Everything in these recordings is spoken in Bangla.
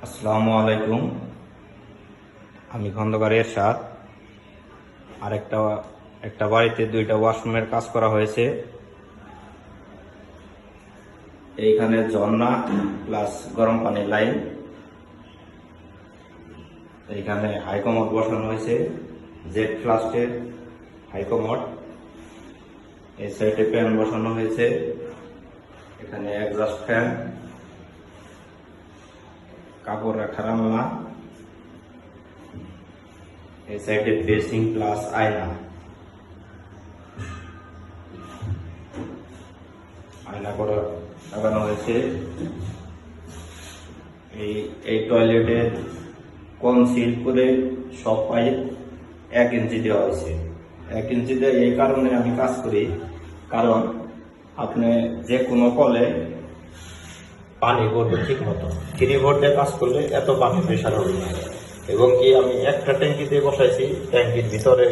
আসসালামু আলাইকুম। আমি খন্দকার এরশাদ। আর একটা বাড়িতে দুইটা ওয়াশরুমের কাজ করা হয়েছে। এইখানে ঝর্ণা প্লাস গরম পানির লাইন, এইখানে হাইকমোড বসানো হয়েছে, জেড ফ্লাস্টের হাইকমোড। এই সাইডে ফ্যান বসানো হয়েছে, এখানে এক্সস্ট ফ্যান, কাপড় রাখার আলনা, এই সাইডে বেসিং প্লাস আয়না, আয়না করে লাগানো হয়েছে। এই টয়লেটে কনসিল করে সব পাইপ 1 ইঞ্চি দেওয়া হয়েছে। 1 ইঞ্চিতে এই কারণে আমি কাজ করি, কারণ আপনি যে কোনো কলে পানি পড়বে ঠিক মতো। 3 ভোল্ট দিয়ে কাজ করলে এত পানি প্রেশার হবে না। এবং কি আমি একটা ট্যাঙ্কিতে বসাইছি, ট্যাঙ্কির ভিতরে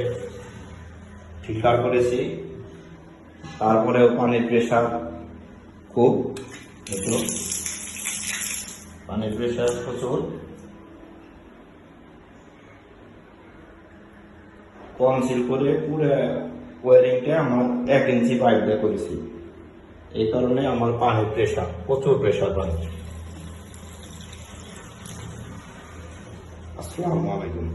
ফিল্টার করেছি, তারপরেও পানির প্রেশার খুব, পানির প্রেশার প্রচুর। কনসিল করে পুরো ওয়ারিংটা আমার 1 ইঞ্চি পাইপ দিয়ে করেছি। এই কারণে আমার পানির প্রেশার প্রচুর, প্রেশার পানি। আসসালামু আলাইকুম।